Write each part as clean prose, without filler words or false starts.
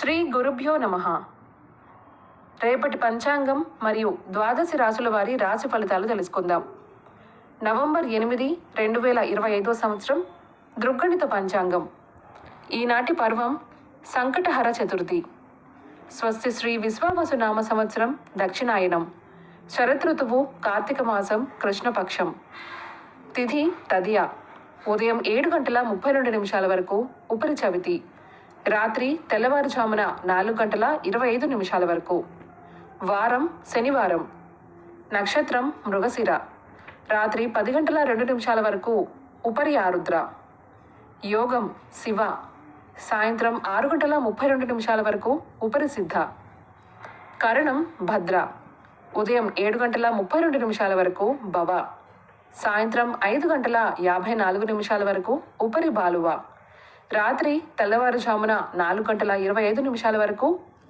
శ్రీ గురుభ్యో నమః. రేపటి పంచాంగం మరియు ద్వాదశి రాశుల వారి రాశి ఫలితాలు తెలుసుకుందాం. నవంబర్ 8, 2025 సంవత్సరం దృగ్గణిత పంచాంగం. ఈనాటి పర్వం సంకటహర చతుర్థి. స్వస్తి శ్రీ విశ్వావసు నామ సంవత్సరం దక్షిణాయనం. శరదృతువు కార్తీక మాసం కృష్ణపక్షం. తిథి తదియ. ఉదయం 7:32 వరకు ఉపరి చవితి. రాత్రి తెల్లవారుజామున 4:25 వరకు. వారం శనివారం. నక్షత్రం మృగశిర. రాత్రి 10:02 వరకు ఉపరి ఆరుద్ర. యోగం శివ. సాయంత్రం 6:32 వరకు ఉపరి సిద్ధ. కరణం భద్ర. ఉదయం 7:32 వరకు భవ. సాయంత్రం 5:54 వరకు ఉపరి బాలువ. రాత్రి తెల్లవారుజామున 4:25 వరకు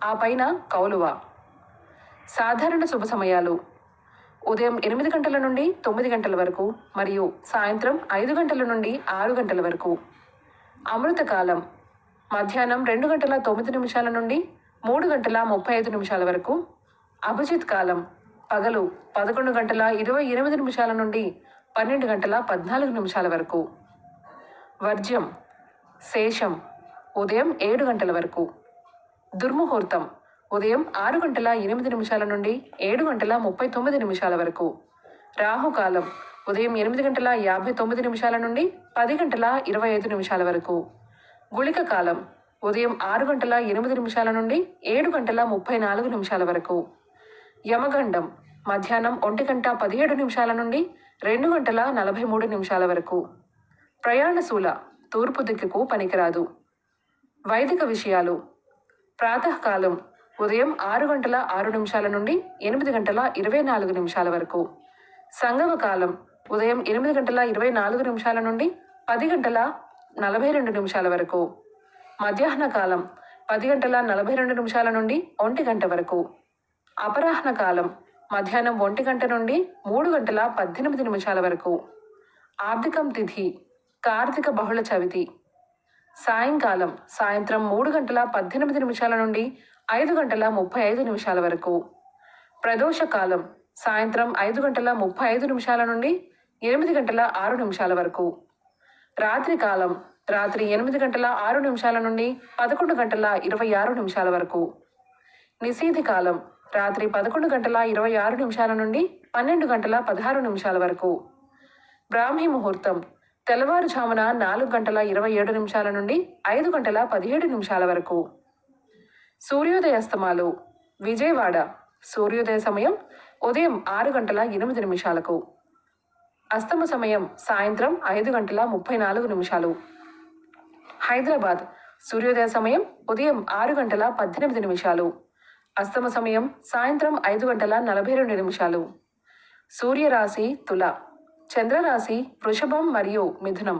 ఆ పైన కౌలువ. సాధారణ శుభ సమయాలు ఉదయం 8 గంటల నుండి 9 గంటల వరకు మరియు సాయంత్రం 5 గంటల నుండి 6 గంటల వరకు. అమృతకాలం మధ్యాహ్నం 2:09 నుండి 3:35 వరకు. అభిజిత్ కాలం పగలు 11:28 నుండి 12:14 వరకు. వర్జ్యం శేషం ఉదయం 7 గంటల వరకు. దుర్ముహూర్తం ఉదయం 6:08 నుండి 7:39 వరకు. రాహుకాలం ఉదయం 8:59 నుండి 10:25 వరకు. గుళిక కాలం ఉదయం 6:08 నుండి 7:34 వరకు. యమగండం మధ్యాహ్నం 1:17 నుండి 2:43 వరకు. ప్రయాణశూల తూర్పు దిక్కుకు పనికిరాదు. వైదిక విషయాలు ప్రాతకాలం ఉదయం 6:06 నుండి 8:24 వరకు. సంగమ కాలం ఉదయం 8:24 నుండి 10:42 వరకు. మధ్యాహ్న కాలం 10:42 నుండి 1 గంట వరకు. అపరాహ్న కాలం మధ్యాహ్నం 1 గంట నుండి 3:18 వరకు. ఆర్థికం తిథి కార్తీక బహుళ చవితి. సాయంకాలం సాయంత్రం 3:18 నుండి 5:35 వరకు. ప్రదోష కాలం సాయంత్రం 5:35 నుండి 8:06 వరకు. రాత్రి కాలం రాత్రి 8:06 నుండి 11:26 వరకు. నిశీధి కాలం రాత్రి 11:26 నుండి 12:16 వరకు. బ్రాహ్మీ ముహూర్తం తెల్లవారుజామున 4:27 నుండి 5:17 వరకు. సూర్యోదయాస్తమాలు విజయవాడ సూర్యోదయ సమయం ఉదయం 6:08. అస్తమ సమయం సాయంత్రం 5:34. హైదరాబాద్ సూర్యోదయ సమయం ఉదయం 6:18. అస్తమ సమయం సాయంత్రం 5:42. సూర్యరాశి తుల. చంద్రరాశి వృషభం మరియు మిథునం.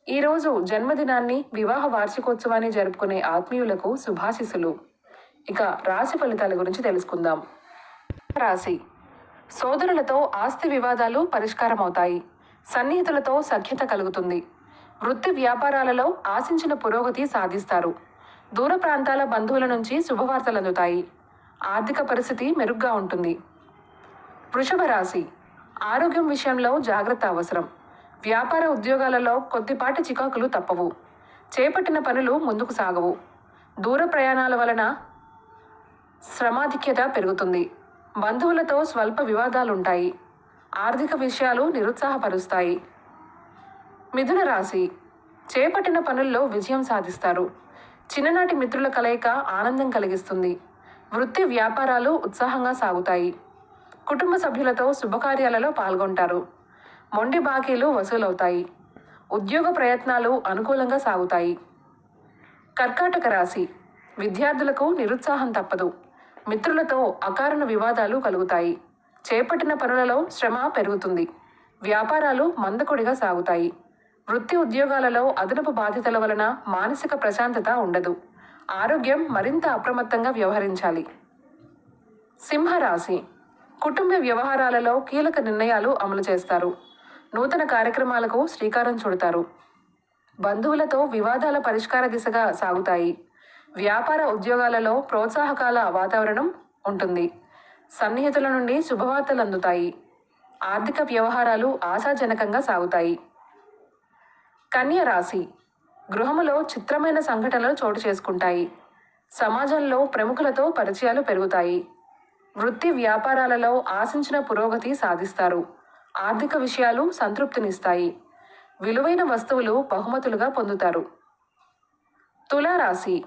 ఈరోజు జన్మదినాన్ని వివాహ వార్షికోత్సవాన్ని జరుపుకునే ఆత్మీయులకు శుభాశిస్సులు. ఇక రాశి ఫలితాల గురించి తెలుసుకుందాం. రాశి సోదరులతో ఆస్తి వివాదాలు పరిష్కారమవుతాయి. సన్నిహితులతో సఖ్యత కలుగుతుంది. వృత్తి వ్యాపారాలలో ఆశించిన పురోగతి సాధిస్తారు. దూర ప్రాంతాల బంధువుల నుంచి శుభవార్తలు అందుతాయి. ఆర్థిక పరిస్థితి మెరుగ్గా ఉంటుంది. వృషభ రాశి ఆరోగ్యం విషయంలో జాగ్రత్త అవసరం. వ్యాపార ఉద్యోగాలలో కొద్దిపాటి చికాకులు తప్పవు. చేపట్టిన పనులు ముందుకు సాగవు. దూర ప్రయాణాల వలన శ్రమాధిక్యత పెరుగుతుంది. బంధువులతో స్వల్ప వివాదాలుంటాయి. ఆర్థిక విషయాలు నిరుత్సాహపరుస్తాయి. మిథున రాశి చేపట్టిన పనుల్లో విజయం సాధిస్తారు. చిన్ననాటి మిత్రుల కలయిక ఆనందం కలిగిస్తుంది. వృత్తి వ్యాపారాలు ఉత్సాహంగా సాగుతాయి. కుటుంబ సభ్యులతో శుభకార్యాలలో పాల్గొంటారు. మొండి బాకీలు వసూలవుతాయి. ఉద్యోగ ప్రయత్నాలు అనుకూలంగా సాగుతాయి. కర్కాటక రాశి విద్యార్థులకు నిరుత్సాహం తప్పదు. మిత్రులతో అకారణ వివాదాలు కలుగుతాయి. చేపట్టిన పనులలో శ్రమ పెరుగుతుంది. వ్యాపారాలు మందకొడిగా సాగుతాయి. వృత్తి ఉద్యోగాలలో అదనపు బాధ్యతల వలన మానసిక ప్రశాంతత ఉండదు. ఆరోగ్యం మరింత అప్రమత్తంగా వ్యవహరించాలి. సింహరాశి కుటుంబ వ్యవహారాలలో కీలక నిర్ణయాలు అమలు చేస్తారు. నూతన కార్యక్రమాలకు శ్రీకారం చుడతారు. బంధువులతో వివాదాల పరిష్కార దిశగా సాగుతాయి. వ్యాపార ఉద్యోగాలలో ప్రోత్సాహకాల వాతావరణం ఉంటుంది. సన్నిహితుల నుండి శుభవార్తలు అందుతాయి. ఆర్థిక వ్యవహారాలు ఆశాజనకంగా సాగుతాయి. కన్య రాశి గృహములో చిత్రమైన సంఘటనలు చోటు చేసుకుంటాయి. సమాజంలో ప్రముఖులతో పరిచయాలు పెరుగుతాయి. వృత్తి వ్యాపారాలలో ఆశించిన పురోగతి సాధిస్తారు. ఆర్థిక విషయాలు సంతృప్తినిస్తాయి. విలువైన వస్తువులు బహుమతులుగా పొందుతారు. తులారాశి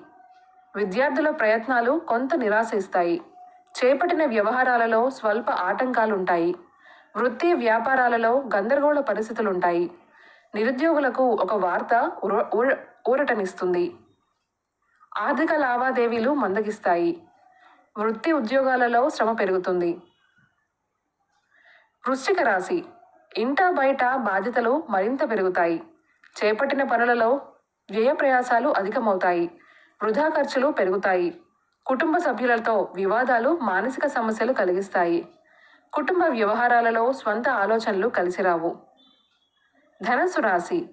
విద్యార్థుల ప్రయత్నాలు కొంత నిరాశ ఇస్తాయి. చేపట్టిన వ్యవహారాలలో స్వల్ప ఆటంకాలుంటాయి. వృత్తి వ్యాపారాలలో గందరగోళ పరిస్థితులుంటాయి. నిరుద్యోగులకు ఒక వార్త ఊరటనిస్తుంది. ఆర్థిక లావాదేవీలు మందగిస్తాయి. వృత్తి ఉద్యోగాలలో శ్రమ పెరుగుతుంది. వృశ్చిక రాశి ఇంటా బయట బాధ్యతలు మరింత పెరుగుతాయి. చేపట్టిన పనులలో వ్యయ ప్రయాసాలు అధికమవుతాయి. వృధా ఖర్చులు పెరుగుతాయి. కుటుంబ సభ్యులతో వివాదాలు మానసిక సమస్యలు కలిగిస్తాయి. కుటుంబ వ్యవహారాలలో స్వంత ఆలోచనలు కలిసిరావు. ధనుస్సు రాశి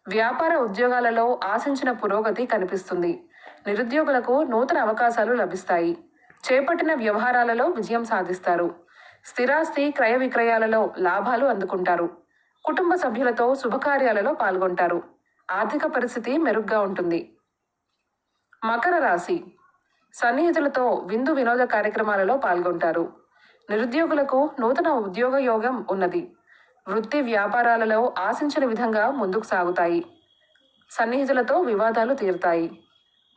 వ్యాపార ఉద్యోగాలలో ఆశించిన పురోగతి కనిపిస్తుంది. నిరుద్యోగులకు నూతన అవకాశాలు లభిస్తాయి. చేపట్టిన వ్యవహారాలలో విజయం సాధిస్తారు. స్థిరాస్తి క్రయ విక్రయాలలో లాభాలు అందుకుంటారు. కుటుంబ సభ్యులతో శుభకార్యాలలో పాల్గొంటారు. ఆర్థిక పరిస్థితి మెరుగ్గా ఉంటుంది. మకర రాశి సన్నిహితులతో విందు వినోద కార్యక్రమాలలో పాల్గొంటారు. నిరుద్యోగులకు నూతన ఉద్యోగ యోగం ఉన్నది. వృత్తి వ్యాపారాలలో ఆశించిన విధంగా ముందుకు సాగుతాయి. సన్నిహితులతో వివాదాలు తీరుతాయి.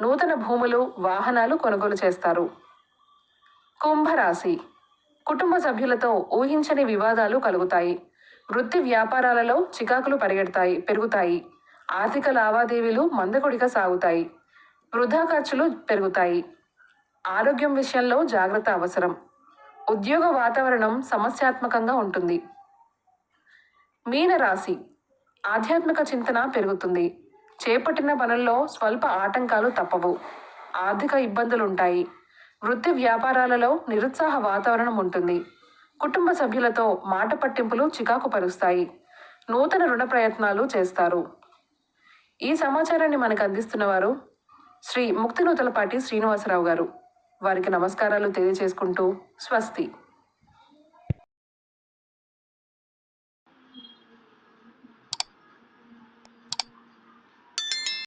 నూతన భూములు వాహనాలు కొనుగోలు చేస్తారు. కుంభరాశి కుటుంబ సభ్యులతో ఊహించని వివాదాలు కలుగుతాయి. వృత్తి వ్యాపారాలలో చికాకులు పెరుగుతాయి. ఆర్థిక లావాదేవీలు మందకొడిగా సాగుతాయి. వృధా ఖర్చులు పెరుగుతాయి. ఆరోగ్యం విషయంలో జాగ్రత్త అవసరం. ఉద్యోగ వాతావరణం సమస్యాత్మకంగా ఉంటుంది. మీనరాశి ఆధ్యాత్మిక చింతన పెరుగుతుంది. చేపట్టిన పనుల్లో స్వల్ప ఆటంకాలు తప్పవు. ఆర్థిక ఇబ్బందులుంటాయి. వృత్తి వ్యాపారాలలో నిరుత్సాహ వాతావరణం ఉంటుంది. కుటుంబ సభ్యులతో మాట పట్టింపులు చికాకు పరుస్తాయి. నూతన రుణ ప్రయత్నాలు చేస్తారు. ఈ సమాచారాన్ని మనకు అందిస్తున్నవారు శ్రీ ముక్తినూతలపాటి శ్రీనివాసరావు గారు. వారికి నమస్కారాలు తెలియజేసుకుంటూ స్వస్తి.